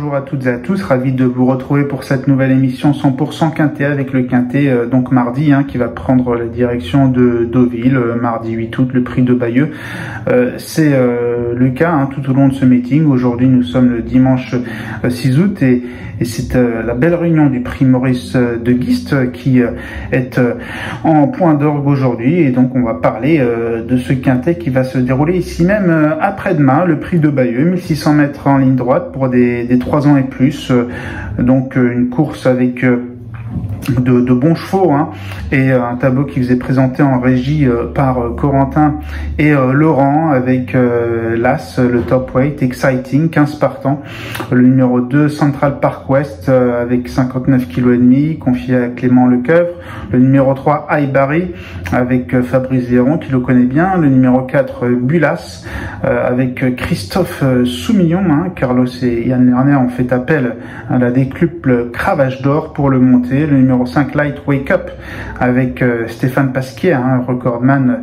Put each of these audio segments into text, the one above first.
bonjour à toutes et à tous, ravi de vous retrouver pour cette nouvelle émission 100% Quintet avec le Quintet donc mardi qui va prendre la direction de Deauville, mardi 8 août, le prix de Bayeux. C'est le cas tout au long de ce meeting. Aujourd'hui nous sommes le dimanche 6 août et c'est la belle réunion du prix Maurice de Guist qui est en point d'orgue aujourd'hui, et donc on va parler de ce Quintet qui va se dérouler ici même après-demain, le prix de Bayeux, 1600 mètres en ligne droite pour des 3 ans et plus, donc une course avec de bons chevaux et un tableau qui vous est présenté en régie par Corentin et Laurent avec l'As, le top weight, Exciting, 15 partants, le numéro 2 Central Park West avec 59 kg et demi, confié à Clément Lecoeuvre, le numéro 3 High Barry avec Fabrice Véron qui le connaît bien, le numéro 4 Bulas avec Christophe Soumillon, Carlos et Yann Lerner ont fait appel à la décuple Cravache d'Or pour le monter, le numéro 5 Light Wake Up avec Stéphane Pasquier, recordman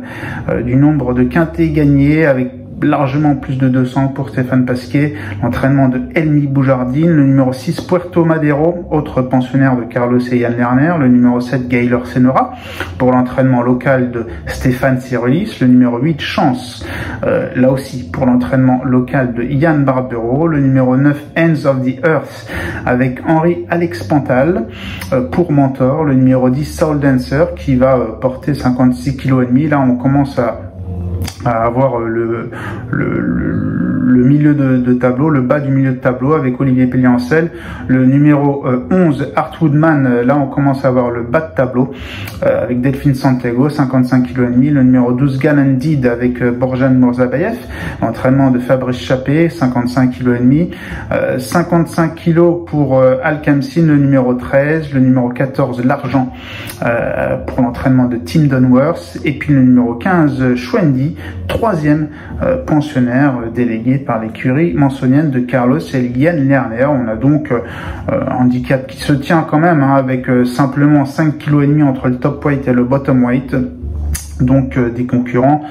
du nombre de quintets gagnés avec largement plus de 200 pour Stéphane Pasquier, l'entraînement de Elmi Boujardine, le numéro 6 Puerto Madero, autre pensionnaire de Carlos et Yann Lerner, le numéro 7 Gaylor Senora pour l'entraînement local de Stéphane Cyrulis, le numéro 8 Chance, là aussi pour l'entraînement local de Yann Barbero, le numéro 9 Ends of the Earth avec Henri Alex Pantal pour mentor, le numéro 10 Soul Dancer qui va porter 56 kg et demi. Là on commence à avoir le milieu de tableau, le bas du milieu de tableau avec Olivier Pelliancel, le numéro 11 Art Woodman, là on commence à avoir le bas de tableau avec Delphine Santiago, 55 kg et demi, le numéro 12 Galandid avec Borjan Murzabayev, l'entraînement de Fabrice Chappé, 55 kg et demi, 55 kg pour Alcamsin, le numéro 13, le numéro 14 L'Argent pour l'entraînement de Tim Dunworth, et puis le numéro 15 Schwendi, troisième pensionnaire délégué par l'écurie mansonienne de Carlos et Yann Lerner. On a donc un handicap qui se tient quand même avec simplement 5 kg et demi entre le top weight et le bottom weight. Donc des concurrents,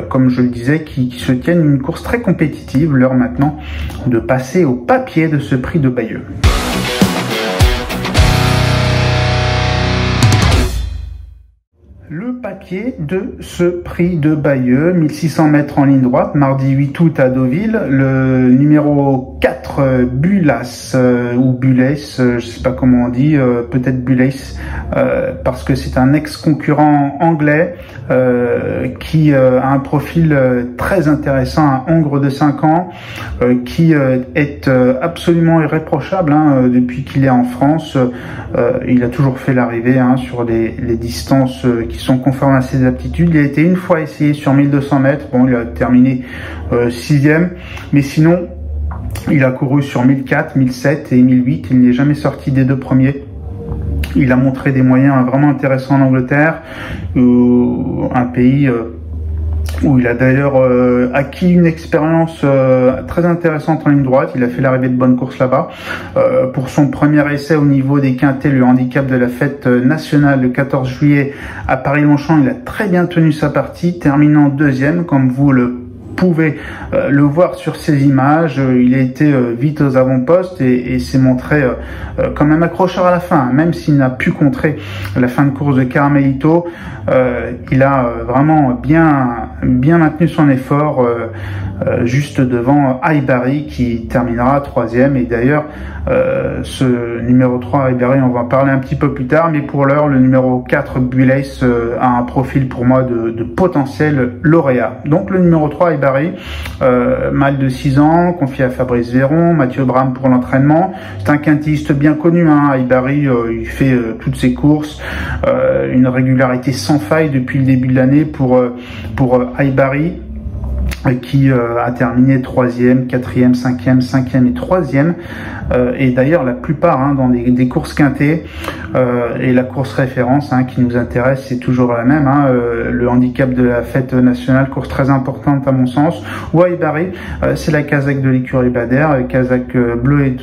comme je le disais, qui se tiennent une course très compétitive. L'heure maintenant de passer au papier de ce prix de Bayeux. Le papier de ce prix de Bayeux, 1600 mètres en ligne droite, mardi 8 août à Deauville, le numéro 4 Bulas ou Bules, je sais pas comment on dit, peut-être Bules, parce que c'est un ex-concurrent anglais qui a un profil très intéressant, un Hongre de 5 ans, qui est absolument irréprochable depuis qu'il est en France. Il a toujours fait l'arrivée sur les distances qui sont conformes à ses aptitudes. Il a été une fois essayé sur 1200 mètres, bon, il a terminé 6e, mais sinon il a couru sur 1004, 1007 et 1008, il n'est jamais sorti des deux premiers. Il a montré des moyens vraiment intéressants en Angleterre, un pays où il a d'ailleurs acquis une expérience très intéressante en ligne droite. Il a fait l'arrivée de bonnes courses là-bas. Pour son premier essai au niveau des quintets, le handicap de la fête nationale le 14 juillet à Paris-Longchamp, il a très bien tenu sa partie, terminant deuxième, comme vous le pouvez le voir sur ces images. Il a été vite aux avant-postes et s'est montré quand même accrocheur à la fin, même s'il n'a pu contrer la fin de course de Carmelito. Il a vraiment bien maintenu son effort juste devant High Barry qui terminera 3e, et d'ailleurs ce numéro 3 High Barry, on va en parler un petit peu plus tard, mais pour l'heure le numéro 4 Bules a un profil pour moi de potentiel lauréat. Donc le numéro 3 High Barry, mâle de 6 ans, confié à Fabrice Véron, Mathieu Bram pour l'entraînement. C'est un quintiste bien connu, High Barry, il fait toutes ses courses, une régularité sans faille depuis le début de l'année pour High Barry, qui a terminé 3e, 4e, 5e, 5e et 3e. Et d'ailleurs la plupart dans des courses quintées, et la course référence qui nous intéresse, c'est toujours la même, le handicap de la fête nationale, course très importante à mon sens. High Barry, c'est la casaque de l'écurie Bader, casaque bleu et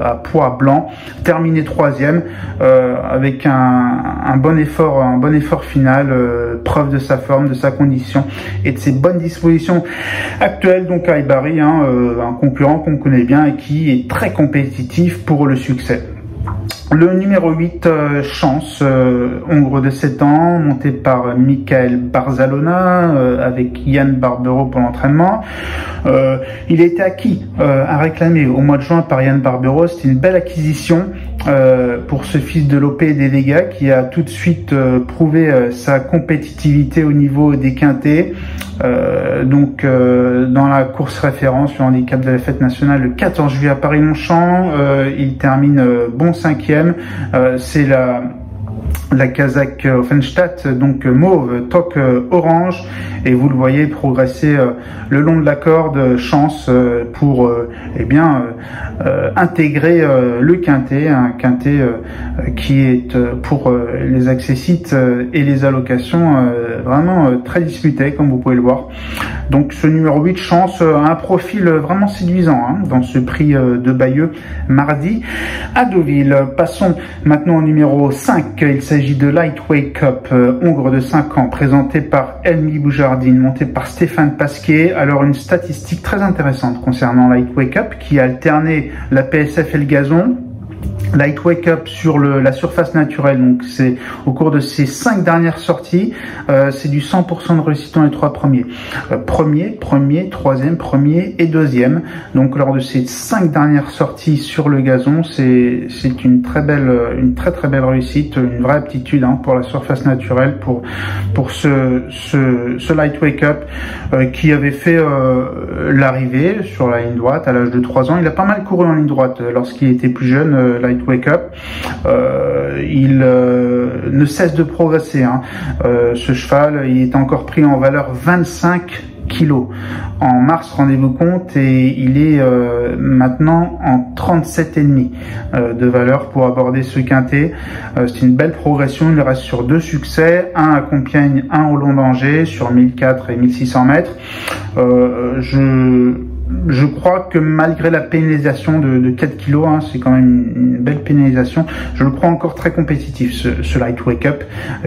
à poids blanc, terminé 3e avec un bon effort final, preuve de sa forme, de sa condition et de ses bonnes dispositions actuel, donc à Ibari, un concurrent qu'on connaît bien et qui est très compétitif pour le succès. Le numéro 8, Chance, hongre de 7 ans, monté par Michael Barzalona, avec Yann Barbero pour l'entraînement. Il a été acquis à réclamer au mois de juin par Yann Barbero. C'était une belle acquisition pour ce fils de Lopé et des Végas qui a tout de suite prouvé sa compétitivité au niveau des quintés. Dans la course référence, le handicap de la fête nationale, le 14 juillet à Paris-Longchamp, il termine bon 5e. C'est la Kazakh Offenstadt, donc mauve, toque orange, et vous le voyez progresser le long de la corde. Chance pour intégrer le quintet, un quintet qui est pour les accessites et les allocations vraiment très disputé, comme vous pouvez le voir. Donc ce numéro 8, Chance, a un profil vraiment séduisant dans ce prix de Bayeux mardi à Deauville. Passons maintenant au numéro 5, il s'agit de Lightweight Cup, hongre de 5 ans, présenté par Elmi Boujardine, monté par Stéphane Pasquier. Alors une statistique très intéressante concernant Lightweight Cup qui a alterné la PSF et le gazon. Lightweight Cup sur la surface naturelle, donc c'est au cours de ces 5 dernières sorties, c'est du 100% de réussite dans les 3 premiers. Premier, troisième, premier et deuxième. Donc lors de ces 5 dernières sorties sur le gazon, c'est une très très belle réussite, une vraie aptitude pour la surface naturelle pour ce Lightweight Cup qui avait fait l'arrivée sur la ligne droite à l'âge de 3 ans. Il a pas mal couru en ligne droite lorsqu'il était plus jeune. Lightweight Cup, il ne cesse de progresser. Ce cheval, il est encore pris en valeur 25 kilos. En mars, rendez-vous compte, et il est maintenant en 37,5 de valeur pour aborder ce quintet. C'est une belle progression. Il reste sur 2 succès, un à Compiègne, un au Long d'Angers sur 1004 et 1600 mètres. Je crois que malgré la pénalisation de 4 kilos, c'est quand même une belle pénalisation, je le crois encore très compétitif, ce Lightweight Cup,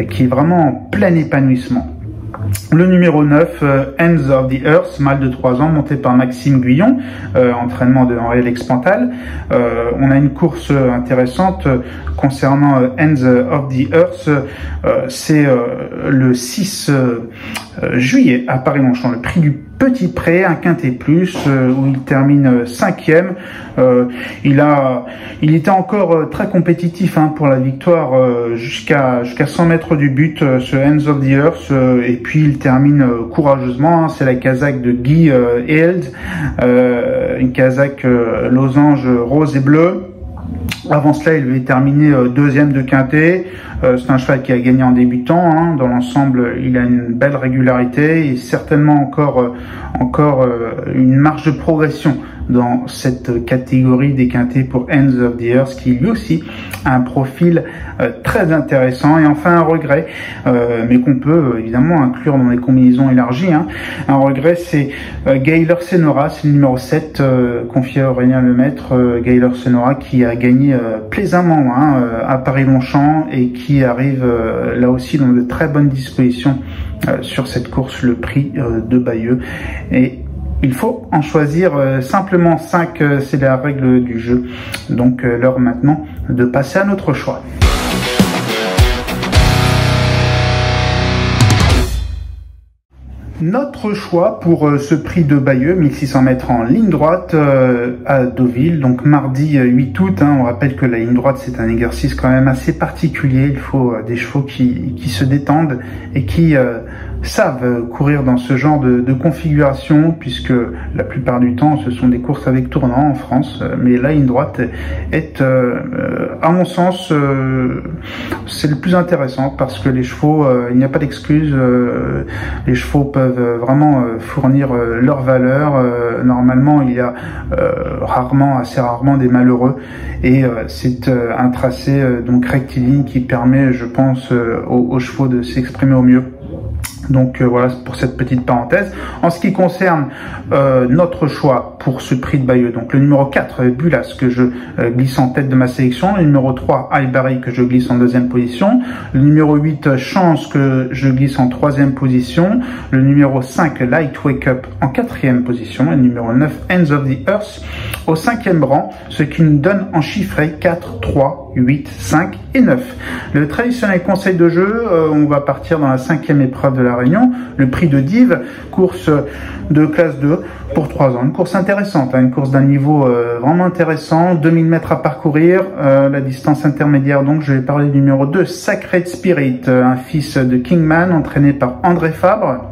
qui est vraiment en plein épanouissement. Le numéro 9, Hands of the Earth, mâle de 3 ans, monté par Maxime Guyon, entraînement de Henri-Alex Pantal. On a une course intéressante concernant Hands of the Earth. C'est le 6 juillet à Paris-Longchamp, le prix du Petit Pré, un quintet plus, où il termine 5e. Il était encore très compétitif pour la victoire jusqu'à 100 mètres du but, ce Hands of the Earth, et puis il termine courageusement. C'est la Kazakh de Guy Held, une Kazakh losange rose et bleu. Avant cela, il avait terminé 2e de quintet. C'est un cheval qui a gagné en débutant. Dans l'ensemble, il a une belle régularité et certainement encore une marge de progression dans cette catégorie des quintets pour Hands of the Earth, qui lui aussi a un profil très intéressant. Et enfin un regret, mais qu'on peut évidemment inclure dans les combinaisons élargies. Un regret, c'est Gaylor Senora, c'est le numéro 7, confié à Aurélien Lemaître. Gaylor Senora qui a gagné plaisamment à Paris-Longchamp et qui arrive là aussi dans de très bonnes dispositions sur cette course, le prix de Bayeux. Et il faut en choisir simplement 5, c'est la règle du jeu. Donc l'heure maintenant de passer à notre choix. Notre choix pour ce prix de Bayeux, 1600 mètres en ligne droite à Deauville, donc mardi 8 août. On rappelle que la ligne droite, c'est un exercice quand même assez particulier. Il faut des chevaux qui se détendent et qui savent courir dans ce genre de configuration, puisque la plupart du temps, ce sont des courses avec tournant en France. Mais la ligne droite est, à mon sens, c'est le plus intéressant, parce que les chevaux, il n'y a pas d'excuse. Les chevaux peuvent vraiment fournir leur valeur. Normalement, il y a assez rarement des malheureux, et c'est un tracé donc rectiligne qui permet, je pense, aux chevaux de s'exprimer au mieux. Donc voilà pour cette petite parenthèse. En ce qui concerne notre choix pour ce prix de Bayeux, donc le numéro 4, Bulas, que je glisse en tête de ma sélection, le numéro 3, Ibarri, que je glisse en deuxième position, le numéro 8, Chance, que je glisse en troisième position, le numéro 5, Light Wake Up, en quatrième position, et le numéro 9, Ends of the Earth, au cinquième rang, ce qui nous donne en chiffré 4, 3, 8, 5 et 9. Le traditionnel conseil de jeu, on va partir dans la cinquième épreuve de la Réunion, le prix de Dives, course de classe 2 pour 3 ans. Une course intéressante, une course d'un niveau vraiment intéressant, 2000 mètres à parcourir, la distance intermédiaire, donc je vais parler du numéro 2, Sacred Spirit, un fils de Kingman, entraîné par André Fabre,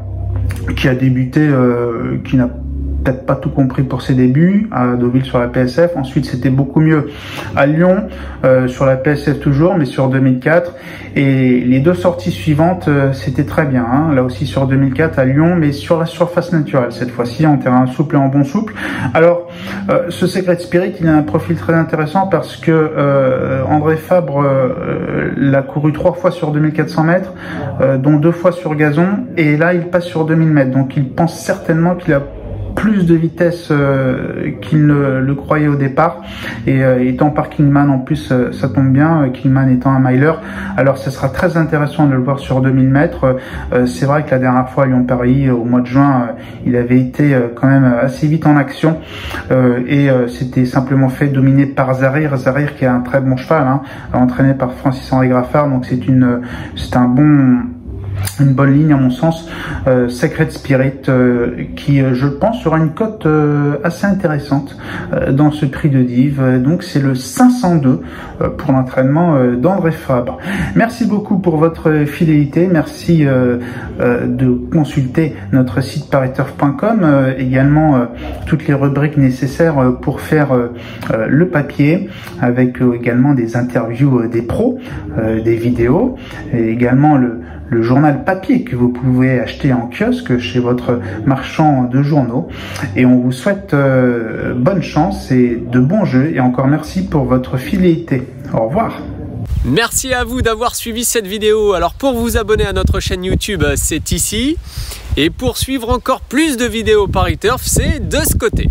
qui a débuté, qui n'a peut-être pas tout compris pour ses débuts à Deauville sur la PSF. Ensuite, c'était beaucoup mieux à Lyon, sur la PSF toujours, mais sur 2004. Et les deux sorties suivantes, c'était très bien. Hein. Là aussi sur 2004 à Lyon, mais sur la surface naturelle cette fois-ci, en terrain souple et en bon souple. Alors, ce Sacred Spirit, il a un profil très intéressant parce que André Fabre l'a couru 3 fois sur 2400 mètres, dont 2 fois sur gazon, et là, il passe sur 2000 mètres. Donc, il pense certainement qu'il a plus de vitesse qu'il ne le croyait au départ, et étant par Kingman en plus, ça tombe bien, Kingman étant un miler, alors ce sera très intéressant de le voir sur 2000 mètres. C'est vrai que la dernière fois à Lyon-Paris au mois de juin, il avait été quand même assez vite en action, et c'était simplement fait dominer par Zahir qui est un très bon cheval, hein, entraîné par Francis-Henri Graffard, donc c'est une bonne ligne à mon sens. Sacred Spirit qui je pense aura une cote assez intéressante dans ce prix de Dives, donc c'est le 502 pour l'entraînement d'André Fabre. Merci beaucoup pour votre fidélité, merci de consulter notre site pariturf.com, également toutes les rubriques nécessaires pour faire le papier, avec également des interviews des pros, des vidéos, et également le journal papier que vous pouvez acheter en kiosque chez votre marchand de journaux. Et on vous souhaite bonne chance et de bons jeux. Et encore merci pour votre fidélité. Au revoir. Merci à vous d'avoir suivi cette vidéo. Alors pour vous abonner à notre chaîne YouTube, c'est ici. Et pour suivre encore plus de vidéos Paris Turf, c'est de ce côté.